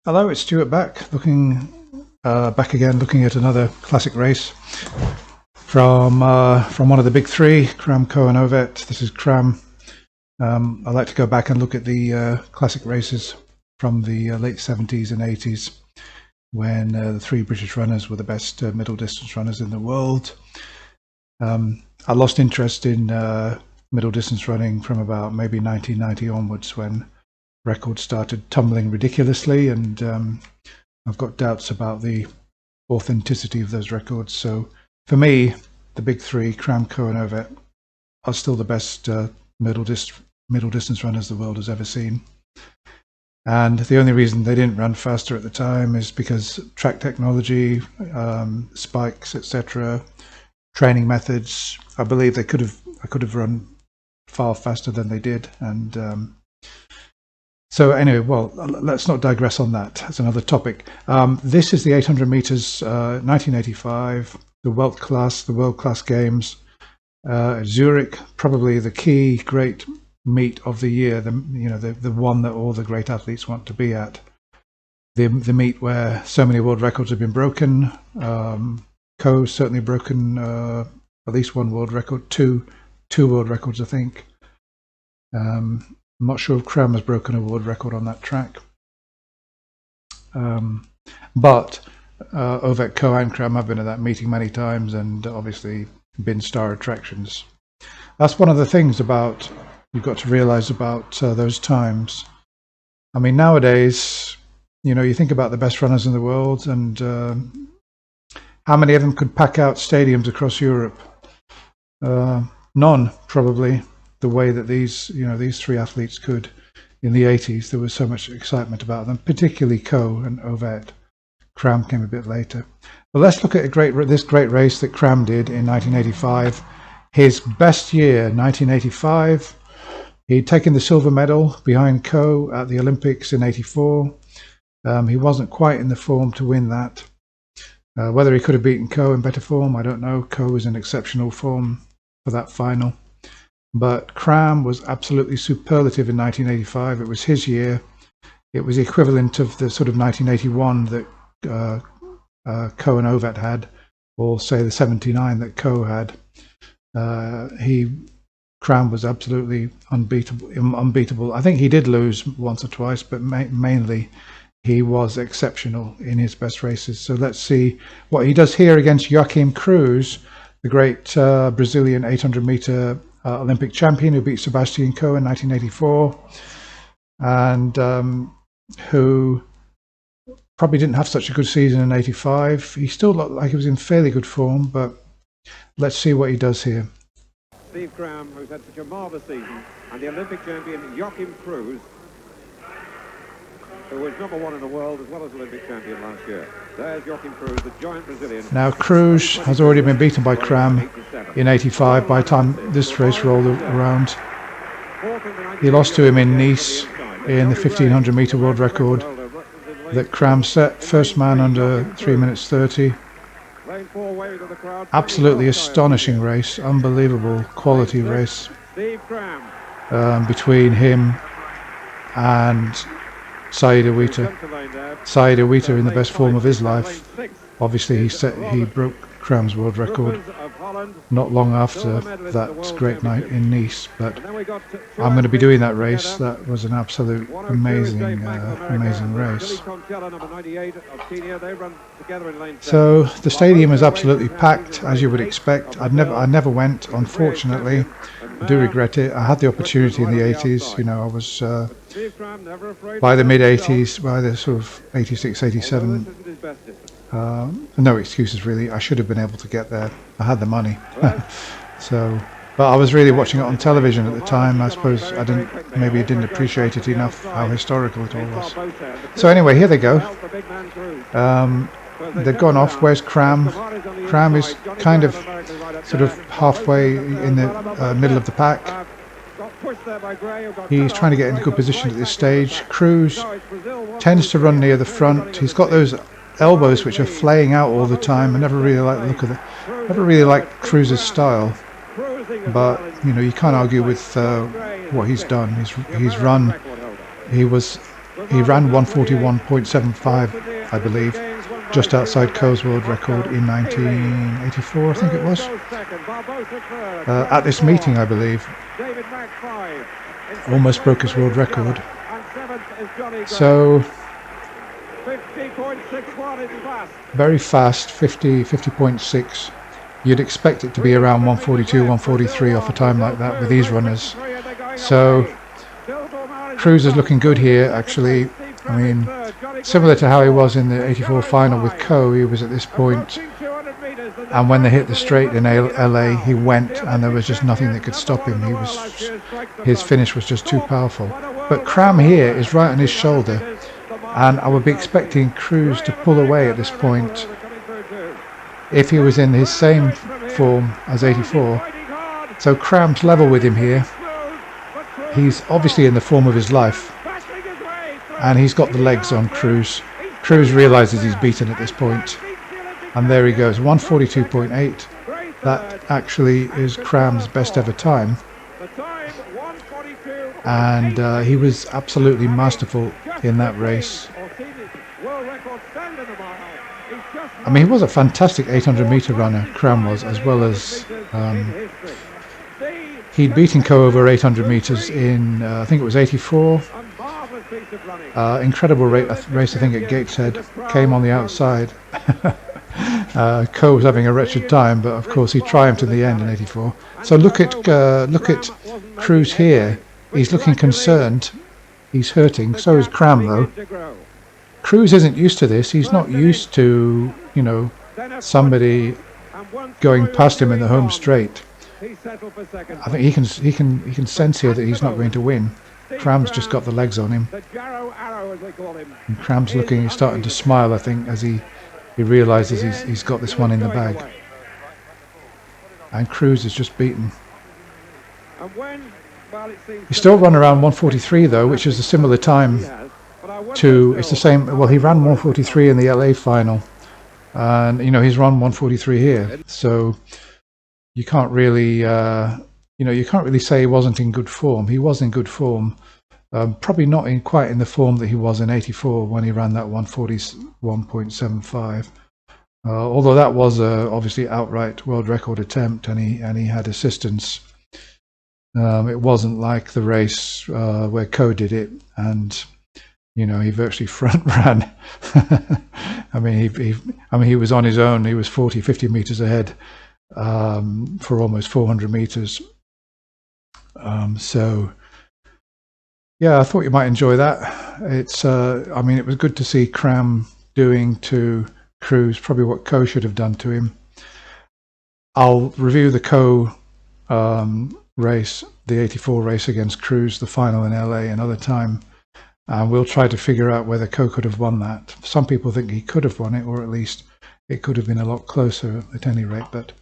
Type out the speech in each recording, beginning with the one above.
Hello, it's Stuart back, back again, looking at another classic race from one of the big three, Cram, Coe, and Ovet. This is Cram. I like to go back and look at the classic races from the late 70s and 80s, when the three British runners were the best middle distance runners in the world. I lost interest in middle distance running from about maybe 1990 onwards, when records started tumbling ridiculously, and I've got doubts about the authenticity of those records. So for me, the big three, Cram, Coe, and Ovet, are still the best middle distance runners the world has ever seen. And the only reason they didn't run faster at the time is because track technology, spikes, etc., training methods. I believe I could have run far faster than they did. And so anyway, well, let's not digress on that. That's another topic. This is the 800 meters, 1985, the world class games. Zurich, probably the key great meet of the year. The one that all the great athletes want to be at. The meet where so many world records have been broken. Coe certainly broken at least one world record, two world records, I think. I'm not sure if Cram has broken a world record on that track. But Ovet, Coe, and Cram have been at that meeting many times, and obviously been star attractions. That's one of the things about you've got to realize about those times. I mean, nowadays, you think about the best runners in the world, and how many of them could pack out stadiums across Europe? None, probably. The way that these three athletes could in the 80s. There was so much excitement about them, particularly Coe and Ovet. Cram came a bit later. But let's look at this great race that Cram did in 1985. His best year, 1985. He'd taken the silver medal behind Coe at the Olympics in 84. He wasn't quite in the form to win that. Whether he could have beaten Coe in better form, I don't know. Coe was in exceptional form for that final. But Cram was absolutely superlative in 1985. It was his year. It was the equivalent of the sort of 1981 that Coe and Ovet had, or say the 79 that Coe had. Cram was absolutely unbeatable. I think he did lose once or twice, but mainly he was exceptional in his best races. So let's see what he does here against Joachim Cruz, the great Brazilian 800 meter Olympic champion who beat Sebastian Coe in 1984, and who probably didn't have such a good season in 85. He still looked like he was in fairly good form, but let's see what he does here. Steve Cram, who's had such a marvellous season, and the Olympic champion Joachim Cruz, who was #1 in the world as well as Olympic champion last year. There's Joachim Cruz, the giant Brazilian. Now Cruz has already been beaten by Cram in 85 by the time this race rolled around. He lost to him in Nice in the 1500 meter world record that Cram set, first man under 3 minutes 30. Absolutely astonishing race, unbelievable quality race between him and Saïd Iwita in the best form of his life. Obviously he broke Cram's world record not long after that great night in Nice, but I'm going to be doing that race. That was an absolute amazing race. So the stadium is absolutely packed, as you would expect. I never went, unfortunately. I do regret it. I had the opportunity in the 80s. I was by the mid 80s, by the sort of 86, 87. No excuses really. I should have been able to get there. I had the money. But I was really watching it on television at the time. I suppose I didn't appreciate it enough how historical it all was. So anyway, here they go. They've gone off. Where's Cram? Cram is kind of sort of halfway in the middle of the pack. He's trying to get into good position at this stage. Cruz tends to run near the front. He's got those elbows which are flaying out all the time. I never really like the look of it. Never really liked Cruz's style, but you can't argue with what he's done. He's run. He was he ran 141.75, I believe, just outside Coe's world record in 1984, I think it was. At this meeting, I believe, almost broke his world record. So very fast, 50.6. You'd expect it to be around 142, 143 off a time like that with these runners. So Cruz is looking good here, actually. I mean, similar to how he was in the 84 final with Coe, he was at this point, and when they hit the straight in LA, he went, and there was just nothing that could stop him. His finish was just too powerful. But Cram here is right on his shoulder, and I would be expecting Cruz to pull away at this point if he was in his same form as 84. So Cram's level with him here. He's obviously in the form of his life, and he's got the legs on Cruz. Cruz realizes he's beaten at this point, and there he goes, 142.8. That actually is Cram's best ever time, and he was absolutely masterful in that race. I mean, he was a fantastic 800-meter runner, Cram was, as well as he'd beaten Coe over 800 meters in I think it was 84. Incredible race, I think, at Gateshead. Came on the outside. Coe was having a wretched time, but of course he triumphed in the end in 84. So look at Cruz here. He's looking concerned. He's hurting. So is Cram, though. Cruz isn't used to this. He's not used to, you know, somebody going past him in the home straight. I think he can sense here that he's not going to win. Cram's just got the legs on him, and Cram's looking, he's starting to smile, I think, as he realizes he's got this one in the bag. And Cruz is just beaten. He still run around 143 though, which is a similar time to, it's the same, well, he ran 143 in the LA final, and you know, he's run 143 here, so you can't really you know, you can't really say he wasn't in good form. He was in good form, probably not quite in the form that he was in 84 when he ran that 141.75. Although that was obviously outright world record attempt, and he had assistance. It wasn't like the race where Coe did it, and you know, he virtually front ran. I mean, he was on his own. He was 40-50 meters ahead for almost 400 meters. So yeah, I thought you might enjoy that. It's I mean, it was good to see Cram doing to Cruz probably what Coe should have done to him. I'll review the Coe race, the 84 race against Cruz, the final in LA, another time, and we'll try to figure out whether Coe could have won that. Some people think he could have won it, or at least it could have been a lot closer at any rate, but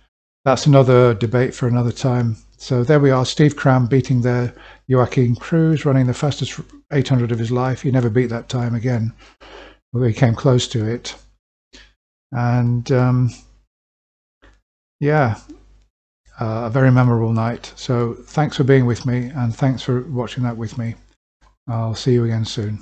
that's another debate for another time. So there we are, Steve Cram beating there Joachim Cruz, running the fastest 800 of his life. He never beat that time again, although he came close to it. And yeah, a very memorable night. So thanks for being with me, and thanks for watching that with me. I'll see you again soon.